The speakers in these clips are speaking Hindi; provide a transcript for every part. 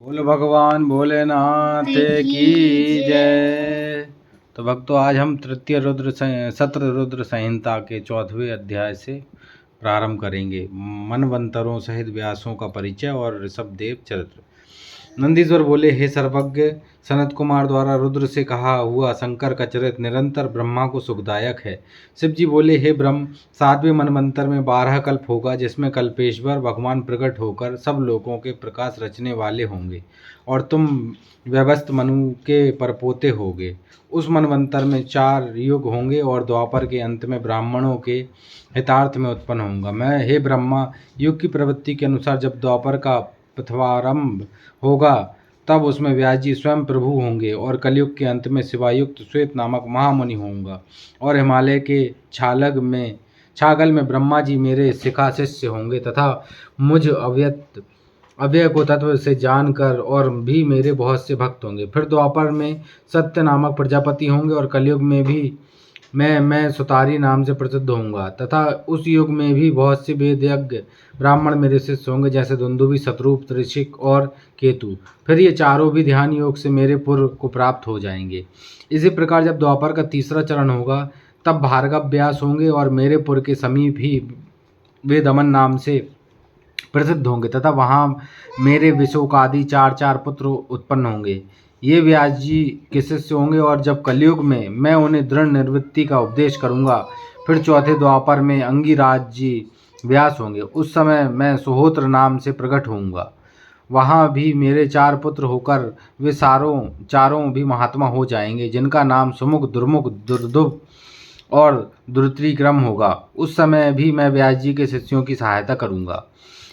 बोलो भगवान भोलेनाथ की जय। तो भक्तों, आज हम तृतीय सत्र रुद्र संहिता के 4वें अध्याय से प्रारंभ करेंगे। मनवंतरों सहित व्यासों का परिचय और ऋषभदेव चरित्र। नंदीश्वर बोले, हे सर्वज्ञ, सनत कुमार द्वारा रुद्र से कहा हुआ शंकर का चरित्र निरंतर ब्रह्मा को सुखदायक है। शिव जी बोले, हे ब्रह्म, 7वें मनवंतर में 12 कल्प होगा, जिसमें कल्पेश्वर भगवान प्रकट होकर सब लोगों के प्रकाश रचने वाले होंगे और तुम व्यवस्थ मनु के परपोते होगे। उस मनवंतर में 4 युग होंगे और द्वापर के अंत में ब्राह्मणों के हितार्थ में उत्पन्न होऊंगा मैं। हे ब्रह्मा, युग की प्रवृत्ति के अनुसार जब द्वापर का प्रथमारंभ होगा तब उसमें व्यास जी स्वयं प्रभु होंगे और कलयुग के अंत में शिवायुक्त श्वेत नामक महामुनि होऊंगा और हिमालय के छागल में ब्रह्मा जी मेरे शिखा शिष्य होंगे तथा मुझ अव्यय को तत्व से जानकर और भी मेरे बहुत से भक्त होंगे। फिर द्वापर में सत्य नामक प्रजापति होंगे और कलयुग में भी मैं सुतारी नाम से प्रसिद्ध होऊंगा तथा उस युग में भी बहुत से वेदज्ञ ब्राह्मण मेरे शिष्य होंगे, जैसे दुंदुभि, शतरूप, त्रिशिक और केतु। फिर ये चारों भी ध्यान योग से मेरे पुर को प्राप्त हो जाएंगे। इसी प्रकार जब द्वापर का तीसरा चरण होगा तब भार्गव व्यास होंगे और मेरे पुर के समीप ही वे दमन नाम से प्रसिद्ध होंगे तथा वहाँ मेरे विशोक आदि 4 पुत्र उत्पन्न होंगे। ये व्यास जी के शिष्य होंगे और जब कलयुग में मैं उन्हें दृढ़ निर्वृत्ति का उपदेश करूंगा। फिर चौथे द्वापर में अंगिराज जी व्यास होंगे। उस समय मैं सुहोत्र नाम से प्रकट होऊंगा। वहाँ भी मेरे 4 पुत्र होकर वे चारों भी महात्मा हो जाएंगे, जिनका नाम सुमुख, दुर्मुख, दुर्दुभ और दुर्त्रिक्रम होगा। उस समय भी मैं व्यास जी के शिष्यों की सहायता करूंगा।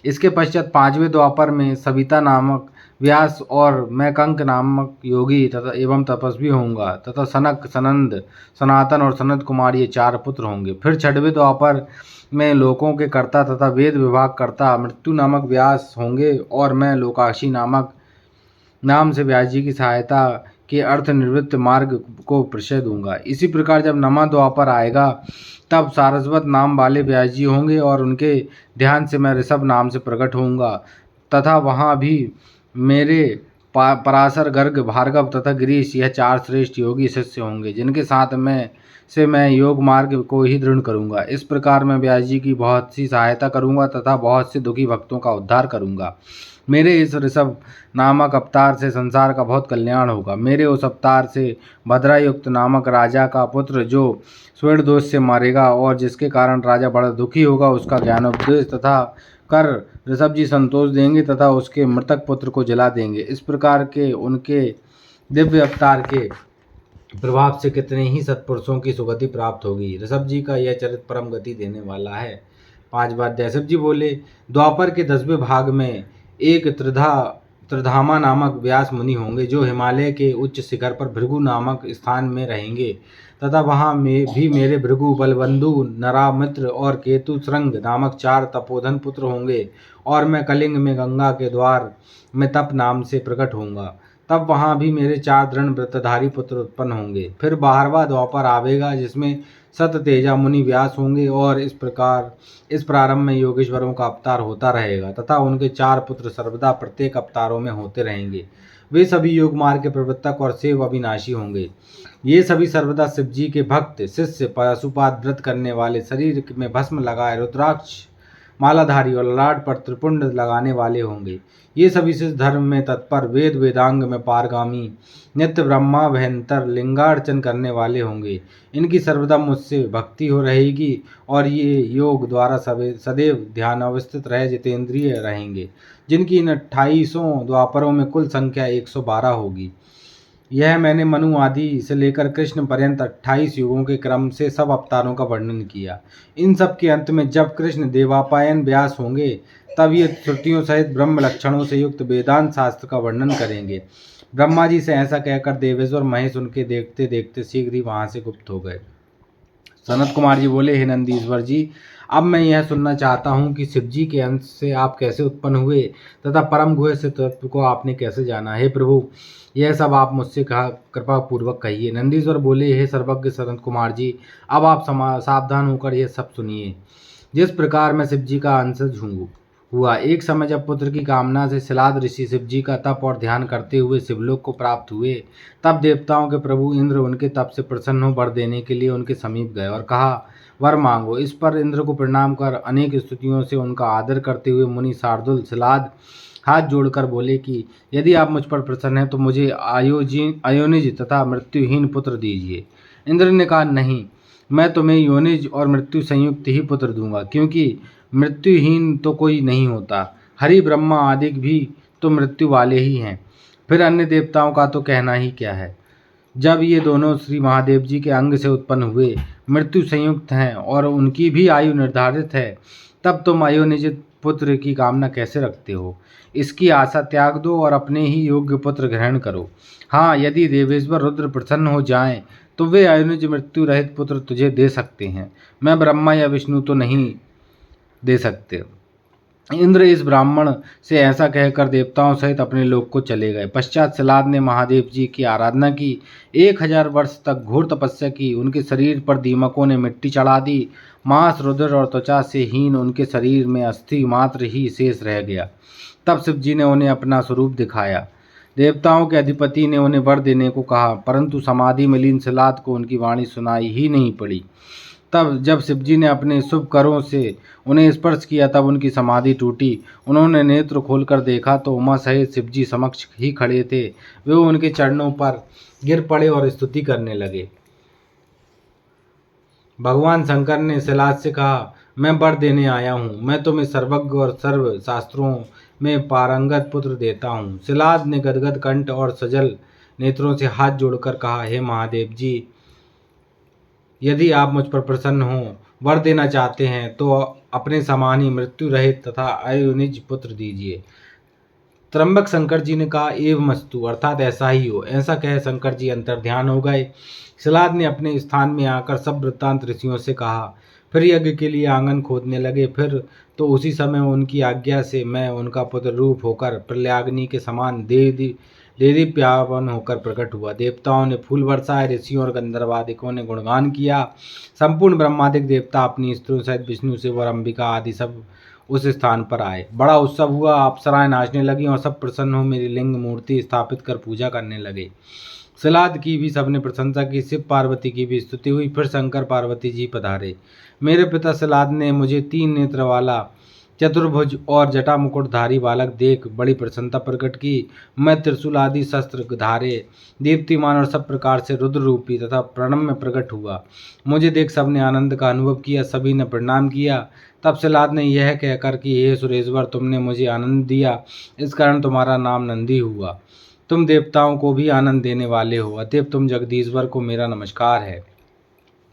इसके पश्चात 5वें द्वापर में सविता नामक व्यास और मैं कंक नामक योगी तथा एवं तपस्वी होऊंगा तथा सनक, सनंद, सनातन और सनत कुमार ये 4 पुत्र होंगे। फिर 6वें द्वापर में लोकों के कर्ता तथा वेद विभाग कर्ता मृत्यु नामक व्यास होंगे और मैं लोकाक्षी नाम से व्यास जी की सहायता के अर्थ निवृत्त मार्ग को प्रशय दूंगा। इसी प्रकार जब 9वां द्वापर आएगा तब सारस्वत नाम वाले व्यास जी होंगे और उनके ध्यान से मैं ऋषभ नाम से प्रकट होऊंगा तथा वहाँ भी मेरे पराशर, गर्ग, भार्गव तथा गिरीश यह 4 श्रेष्ठ योगी शिष्य होंगे, जिनके साथ मैं योग मार्ग को ही दृढ़ करूंगा। इस प्रकार मैं व्यास जी की बहुत सी सहायता करूंगा तथा बहुत से दुखी भक्तों का उद्धार करूंगा। मेरे इस ऋषभ नामक अवतार से संसार का बहुत कल्याण होगा। मेरे उस अवतार से भद्रायुक्त नामक राजा का पुत्र जो स्वर्ण दोष से मारेगा और जिसके कारण राजा बड़ा दुखी होगा, उसका ज्ञानोपदेश तथा कर ऋषभ जी संतोष देंगे तथा उसके मृतक पुत्र को जला देंगे। इस प्रकार के उनके दिव्य अवतार के प्रभाव से कितने ही सत्पुरुषों की सुगति प्राप्त होगी। ऋषभ जी का यह चरित्र परम गति देने वाला है। 5वां अध्याय। शिव जी बोले, द्वापर के 10वें भाग में एक त्रिधामा नामक व्यास मुनि होंगे, जो हिमालय के उच्च शिखर पर भृगु नामक स्थान में रहेंगे तथा वहाँ में भी मेरे भृगु, बलबंधु, नरामित्र और केतु श्रृंग नामक 4 तपोधन पुत्र होंगे और मैं कलिंग में गंगा के द्वार में तप नाम से प्रकट होऊंगा। तब वहाँ भी मेरे 4 दृढ़ व्रतधारी पुत्र उत्पन्न होंगे। फिर 12वां द्वापर आवेगा, जिसमें सत तेजा मुनि व्यास होंगे और इस प्रारंभ में योगेश्वरों का अवतार होता रहेगा तथा उनके 4 पुत्र सर्वदा प्रत्येक अवतारों में होते रहेंगे। वे सभी योग मार्ग के प्रवर्तक और शिव अविनाशी होंगे। ये सभी सर्वदा शिव जी के भक्त शिष्य, पशुपात व्रत करने वाले, शरीर में भस्म लगाए रुद्राक्ष मालाधारी और ललाट पर त्रिपुंड लगाने वाले होंगे। ये सभी शिष्य धर्म में तत्पर, वेद वेदांग में पारगामी, नित्य ब्रह्मा भयंतर लिंगार्चन करने वाले होंगे। इनकी सर्वदा मुझसे भक्ति हो रहेगी और ये योग द्वारा सदैव ध्यान अवस्थित रह जितेंद्रिय रहेंगे, जिनकी इन 28 द्वापरों में कुल संख्या 112 होगी। यह मैंने मनु आदि से लेकर कृष्ण पर्यंत 28 युगों के क्रम से सब अवतारों का वर्णन किया। इन सब के अंत में जब कृष्ण देवापायन व्यास होंगे तब ये श्रुतियों सहित ब्रह्म लक्षणों से युक्त वेदांत शास्त्र का वर्णन करेंगे। ब्रह्मा जी से ऐसा कहकर देवेश्वर महेश उनके देखते देखते शीघ्र ही वहां से गुप्त हो गए। सनत कुमार जी बोले, हे नंदीश्वर जी, अब मैं यह सुनना चाहता हूँ कि शिव जी के अंश से आप कैसे उत्पन्न हुए तथा परम गुह्य से तत्व को आपने कैसे जाना। हे प्रभु, यह सब आप मुझसे कृपा पूर्वक कहिए। नंदीश्वर बोले, हे सर्वज्ञ सनत कुमार जी, अब आप सावधान होकर यह सब सुनिए। जिस प्रकार मैं शिव जी का अंशज हूँ हुआ। एक समय जब पुत्र की कामना से सिलाद ऋषि शिव जी का तप और ध्यान करते हुए शिवलोक को प्राप्त हुए, तब देवताओं के प्रभु इंद्र उनके तप से प्रसन्न हो वर देने के लिए उनके समीप गए और कहा, वर मांगो। इस पर इंद्र को प्रणाम कर अनेक स्तुतियों से उनका आदर करते हुए मुनि शार्दुल सिलाद हाथ जोड़कर बोले कि यदि आप मुझ पर प्रसन्न हैं तो मुझे अयोनिज तथा मृत्युहीन पुत्र दीजिए। इंद्र ने कहा, नहीं, मैं तुम्हें योनिज और मृत्यु संयुक्त ही पुत्र दूंगा, क्योंकि मृत्युहीन तो कोई नहीं होता। हरि ब्रह्मा आदि भी तो मृत्यु वाले ही हैं, फिर अन्य देवताओं का तो कहना ही क्या है। जब ये दोनों श्री महादेव जी के अंग से उत्पन्न हुए मृत्यु संयुक्त हैं और उनकी भी आयु निर्धारित है, तब तुम अयोनिजित पुत्र की कामना कैसे रखते हो? इसकी आशा त्याग दो और अपने ही योग्य पुत्र ग्रहण करो। हाँ, यदि देवेश्वर रुद्र प्रसन्न हो जाएं तो वे अयोनिज मृत्यु रहित पुत्र तुझे दे सकते हैं। मैं ब्रह्मा या विष्णु तो नहीं दे सकते। इंद्र इस ब्राह्मण से ऐसा कहकर देवताओं सहित अपने लोक को चले गए। पश्चात सिलाद ने महादेव जी की आराधना की। 1000 वर्ष तक घोर तपस्या की। उनके शरीर पर दीमकों ने मिट्टी चढ़ा दी। मांस, रुधिर और त्वचा से हीन उनके शरीर में अस्थि मात्र ही शेष रह गया। तब शिव जी ने उन्हें अपना स्वरूप दिखाया। देवताओं के अधिपति ने उन्हें वर देने को कहा, परंतु समाधि में लीन सिलाद को उनकी वाणी सुनाई ही नहीं पड़ी। तब जब शिवजी ने अपने शुभ करों से उन्हें स्पर्श किया, तब उनकी समाधि टूटी। उन्होंने नेत्र खोलकर देखा तो उमा सहित शिवजी समक्ष ही खड़े थे। वे उनके चरणों पर गिर पड़े और स्तुति करने लगे। भगवान शंकर ने सिलाद से कहा, मैं वर देने आया हूँ। मैं तुम्हें सर्वज्ञ और सर्व शास्त्रों में पारंगत पुत्र देता हूँ। सिलाद ने गदगद कंठ और सजल नेत्रों से हाथ जोड़कर कहा, हे महादेव जी, यदि आप मुझ पर प्रसन्न हो, वर देना चाहते हैं तो अपने समान ही मृत्यु रहित तथा अयोनिज पुत्र दीजिए। त्र्यंबक शंकर जी ने कहा, एवमस्तु, अर्थात ऐसा ही हो। ऐसा कह शंकर जी अंतर्ध्यान हो गए। सिलाद ने अपने स्थान में आकर सब वृत्तांत ऋषियों से कहा, फिर यज्ञ के लिए आंगन खोदने लगे। फिर तो उसी समय उनकी आज्ञा से मैं उनका पुत्र रूप होकर प्रलयाग्नि के समान देदीप्यावन होकर प्रकट हुआ। देवताओं ने फूल बरसाए, ऋषियों और गंधर्वादिकों ने गुणगान किया। संपूर्ण ब्रह्मादिक देवता अपनी स्त्रियों सहित विष्णु शिव और अंबिका आदि सब उस स्थान पर आए। बड़ा उत्सव हुआ। अप्सराएं नाचने लगीं और सब प्रसन्न हो मेरी लिंग मूर्ति स्थापित कर पूजा करने लगे। सिलाद की भी सबने प्रशंसा की। शिव पार्वती की भी स्तुति हुई। फिर शंकर पार्वती जी पधारे। मेरे पिता सिलाद ने मुझे 3 नेत्र वाला चतुर्भुज और जटा मुकुटधारी बालक देख बड़ी प्रसन्नता प्रकट की। मैं त्रिशूल आदि शस्त्र धारे दीप्तिमान और सब प्रकार से रुद्र रूपी तथा प्रणव में प्रकट हुआ। मुझे देख सबने आनंद का अनुभव किया। सभी ने प्रणाम किया। तब सिलाद ने यह कहकर कि हे सुरेश्वर, तुमने मुझे आनंद दिया, इस कारण तुम्हारा नाम नंदी हुआ। तुम देवताओं को भी आनंद देने वाले हो, अतएव तुम जगदीश्वर को मेरा नमस्कार है।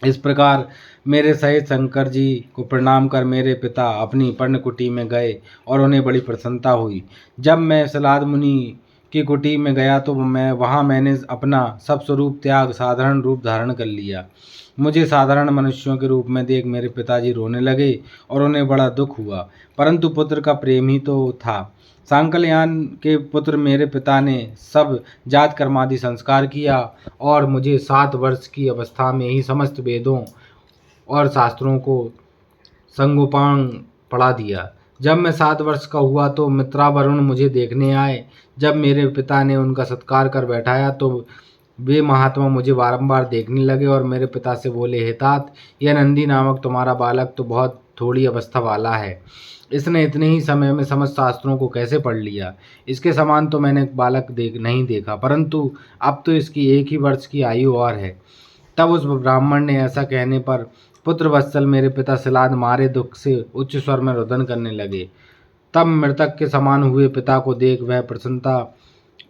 इस प्रकार मेरे सहित शंकर जी को प्रणाम कर मेरे पिता अपनी पर्णकुटी में गए और उन्हें बड़ी प्रसन्नता हुई। जब मैं सिलाद मुनि की कुटी में गया तो मैंने अपना सब स्वरूप त्याग साधारण रूप धारण कर लिया। मुझे साधारण मनुष्यों के रूप में देख मेरे पिताजी रोने लगे और उन्हें बड़ा दुख हुआ, परंतु पुत्र का प्रेम ही तो था। सांकलयान के पुत्र मेरे पिता ने सब जात कर्मादि संस्कार किया और मुझे 7 वर्ष की अवस्था में ही समस्त वेदों और शास्त्रों को संगोपांग पढ़ा दिया। जब मैं 7 वर्ष का हुआ तो मित्रावरुण मुझे देखने आए। जब मेरे पिता ने उनका सत्कार कर बैठाया तो वे महात्मा मुझे बारंबार देखने लगे और मेरे पिता से बोले, हे तात, यह नंदी नामक तुम्हारा बालक तो बहुत थोड़ी अवस्था वाला है। इसने इतने ही समय में समस्त शास्त्रों को कैसे पढ़ लिया। इसके समान तो मैंने बालक नहीं देखा, परंतु अब तो इसकी 1 ही वर्ष की आयु और है। तब उस ब्राह्मण ने ऐसा कहने पर पुत्र वत्सल मेरे पिता सिलाद मारे दुख से उच्च स्वर में रुदन करने लगे। तब मृतक के समान हुए पिता को देख वह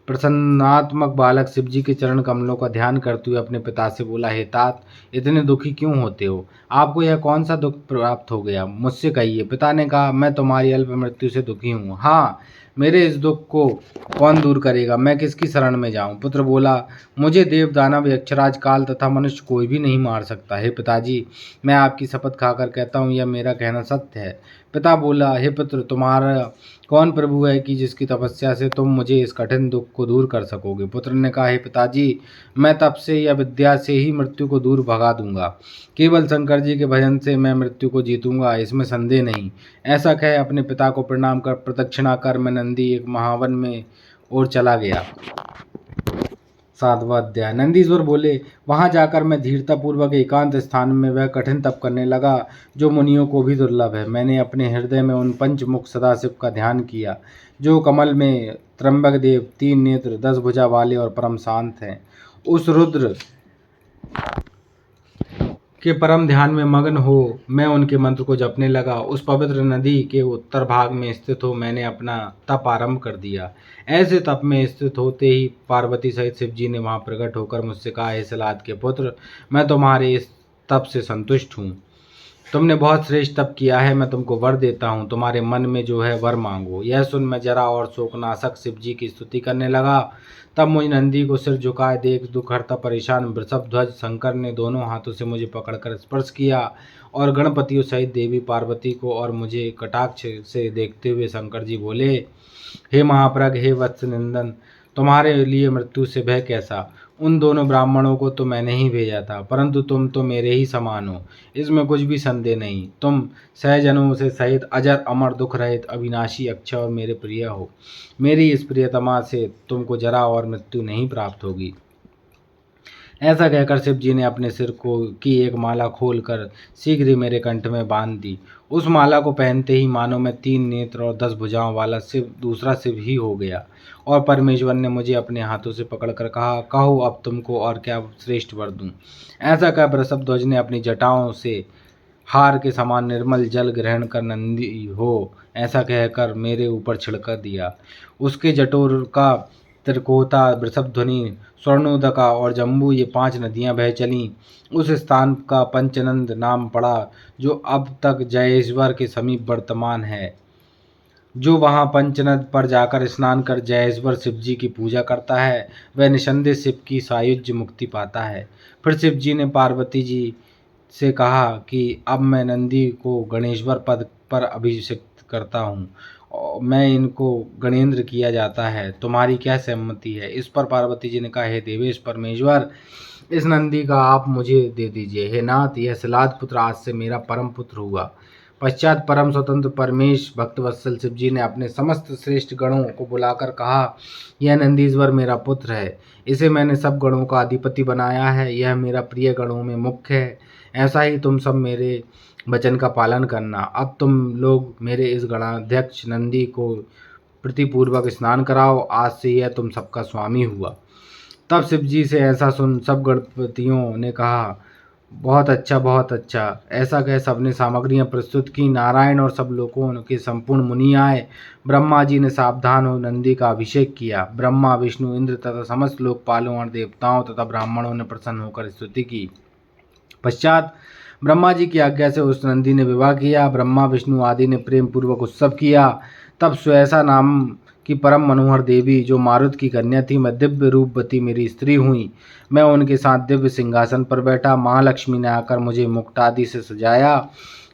प्रसन्नात्मक बालक शिवजी के चरण कमलों का ध्यान करते हुए अपने पिता से बोला, हे तात, इतने दुखी क्यों होते हो? आपको यह कौन सा दुख प्राप्त हो गया? मुझसे कहिए। पिता ने कहा, मैं तुम्हारी अल्प मृत्यु से दुखी हूँ। हाँ, मेरे इस दुख को कौन दूर करेगा? मैं किसकी शरण में जाऊँ? पुत्र बोला, मुझे देव दानव यक्षराज काल तथा मनुष्य कोई भी नहीं मार सकता। हे पिताजी, मैं आपकी शपथ खाकर कहता हूँ, यह मेरा कहना सत्य है। पिता बोला, हे पुत्र, तुम्हारा कौन प्रभु है कि जिसकी तपस्या से तुम मुझे इस कठिन दुख को दूर कर सकोगे। पुत्र ने कहा, हे पिताजी, मैं तप से या विद्या से ही मृत्यु को दूर भगा दूंगा। केवल शंकर जी के भजन से मैं मृत्यु को जीतूंगा, इसमें संदेह नहीं। ऐसा कह अपने पिता को प्रणाम कर प्रदक्षिणा कर मैं नंदी एक महावन में और चला गया। 7वां अध्याय। नंदीश्वर बोले, वहां जाकर मैं धीरतापूर्वक एकांत स्थान में वह कठिन तप करने लगा जो मुनियों को भी दुर्लभ है। मैंने अपने हृदय में उन पंचमुख सदाशिव का ध्यान किया जो कमल में त्र्यंबक देव, 3 नेत्र, 10 भुजा वाले और परम शांत हैं। उस रुद्र के परम ध्यान में मग्न हो मैं उनके मंत्र को जपने लगा। उस पवित्र नदी के उत्तर भाग में स्थित हो मैंने अपना तप आरंभ कर दिया। ऐसे तप में स्थित होते ही पार्वती सहित शिव जी ने वहां प्रकट होकर मुझसे कहा, हे सलाद के पुत्र, मैं तुम्हारे इस तप से संतुष्ट हूँ। तुमने बहुत श्रेष्ठ तप किया है, मैं तुमको वर देता हूँ। तुम्हारे मन में जो है वर मांगो। यह सुन मैं जरा और शोकनाशक शिव जी की स्तुति करने लगा। तब मुझ नंदी को सिर झुकाए देख दुख हरता परेशान वृषभ ध्वज शंकर ने दोनों हाथों से मुझे पकड़कर स्पर्श किया और गणपतियों सहित देवी पार्वती को और मुझे कटाक्ष से देखते हुए शंकर जी बोले, हे महाप्रज्ञ, हे वत्स निंदन, तुम्हारे लिए मृत्यु से भय कैसा। उन दोनों ब्राह्मणों को तो मैंने ही भेजा था, परंतु तुम तो मेरे ही समान हो, इसमें कुछ भी संदेह नहीं। तुम सहजनों से सहित अजर अमर दुख रहित अविनाशी अक्षय और मेरे प्रिय हो। मेरी इस प्रियतमा से तुमको जरा और मृत्यु नहीं प्राप्त होगी। ऐसा कहकर शिव जी ने अपने सिर को की एक माला खोलकर शीघ्र ही मेरे कंठ में बांध दी। उस माला को पहनते ही मानो मैं 3 नेत्र और 10 भुजाओं वाला शिव दूसरा शिव ही हो गया। और परमेश्वर ने मुझे अपने हाथों से पकड़कर कहा, कहो अब तुमको और क्या श्रेष्ठ वर दूं। ऐसा कह वृषभ ध्वज ने अपनी जटाओं से हार के समान निर्मल जल ग्रहण कर नंदी हो ऐसा कहकर मेरे ऊपर छिड़क दिया। उसके जटोर का त्रिकोता, वृषभध्वनि, स्वर्णोदका और जम्बू, ये 5 नदियां बह चलीं। उस स्थान का पंचनंद नाम पड़ा जो अब तक जयेश्वर के समीप वर्तमान है। जो वहां पंचनद पर जाकर स्नान कर जयेश्वर शिव जी की पूजा करता है वह निसंदेह शिव की सायुज्य मुक्ति पाता है। फिर शिव जी ने पार्वती जी से कहा कि अब मैं नंदी को गणेश्वर पद पर अभिषिक्त करता हूँ, मैं इनको गणेंद्र किया जाता है, तुम्हारी क्या सहमति है। इस पर पार्वती जी ने कहा, हे देवेश परमेश्वर, इस नंदी का आप मुझे दे दीजिए। हे नाथ, यह सलाद पुत्र आज से मेरा परम पुत्र हुआ। पश्चात परम स्वतंत्र परमेश भक्तवत्सल शिव जी ने अपने समस्त श्रेष्ठ गणों को बुलाकर कहा, यह नंदीश्वर मेरा पुत्र है, इसे मैंने सब गणों का अधिपति बनाया है, यह मेरा प्रिय गणों में मुख्य है। ऐसा ही तुम सब मेरे वचन का पालन करना। अब तुम लोग मेरे इस गणाध्यक्ष नंदी को प्रीतिपूर्वक स्नान कराओ, आज से यह तुम सबका स्वामी हुआ। तब शिव जी से ऐसा सुन सब गणपतियों ने कहा, बहुत अच्छा, बहुत अच्छा। ऐसा कह सबने सामग्रियां प्रस्तुत की। नारायण और सब लोगों के संपूर्ण मुनि आए। ब्रह्मा जी ने सावधान हो नंदी का अभिषेक किया। ब्रह्मा, विष्णु, इंद्र तथा समस्त लोकपालों और देवताओं तथा ब्राह्मणों ने प्रसन्न होकर स्तुति की। पश्चात ब्रह्मा जी की आज्ञा से उस नंदी ने विवाह किया। ब्रह्मा, विष्णु आदि ने प्रेम पूर्वक उत्सव किया। तब स्वैसा नाम की परम मनोहर देवी जो मारुत की कन्या थी, मैं दिव्य रूपवती मेरी स्त्री हुई। मैं उनके साथ दिव्य सिंहासन पर बैठा। महालक्ष्मी ने आकर मुझे मुकुट आदि से सजाया,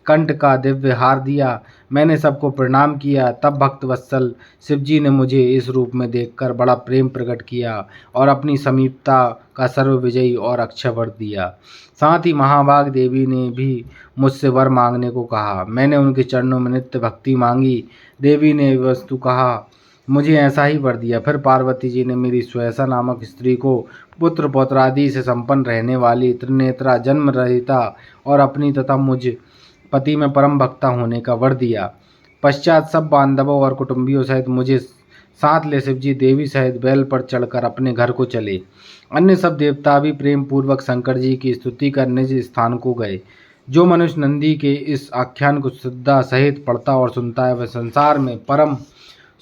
कंठ का दिव्य हार दिया। मैंने सबको प्रणाम किया। तब भक्त वत्सल शिव जी ने मुझे इस रूप में देखकर बड़ा प्रेम प्रकट किया और अपनी समीपता का सर्व विजयी और अक्षय वर दिया। साथ ही महाभाग देवी ने भी मुझसे वर मांगने को कहा। मैंने उनके चरणों में नित्य भक्ति मांगी। देवी ने वस्तु कहा, मुझे ऐसा ही वर दिया। फिर पार्वती जी ने मेरी स्वैसा नामक स्त्री को पुत्र पौत्रादि से संपन्न रहने वाली, त्रिनेत्रा, जन्म रहिता और अपनी तथा मुझ पति में परम भक्ता होने का वर दिया। पश्चात सब बांधवों और कुटुंबियों सहित मुझे साथ ले शिव जी देवी सहित बैल पर चढ़कर अपने घर को चले। अन्य सब देवता भी प्रेम पूर्वक शंकर जी की स्तुति करने निज स्थान को गए। जो मनुष्य नंदी के इस आख्यान को श्रद्धा सहित पढ़ता और सुनता है वह संसार में परम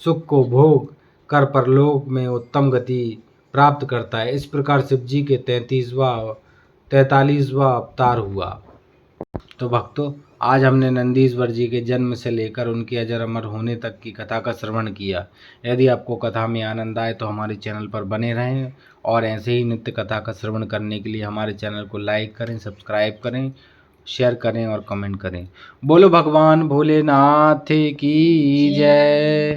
सुख को भोग कर परलोक में उत्तम गति प्राप्त करता है। इस प्रकार शिव जी के 43वां अवतार हुआ। तो भक्तों, आज हमने नंदीश्वर जी के जन्म से लेकर उनके अजर अमर होने तक की कथा का श्रवण किया। यदि आपको कथा में आनंद आए तो हमारे चैनल पर बने रहें और ऐसे ही नित्य कथा का श्रवण करने के लिए हमारे चैनल को लाइक करें, सब्सक्राइब करें शेयर करें और कमेंट करें। बोलो भगवान भोलेनाथ की जय।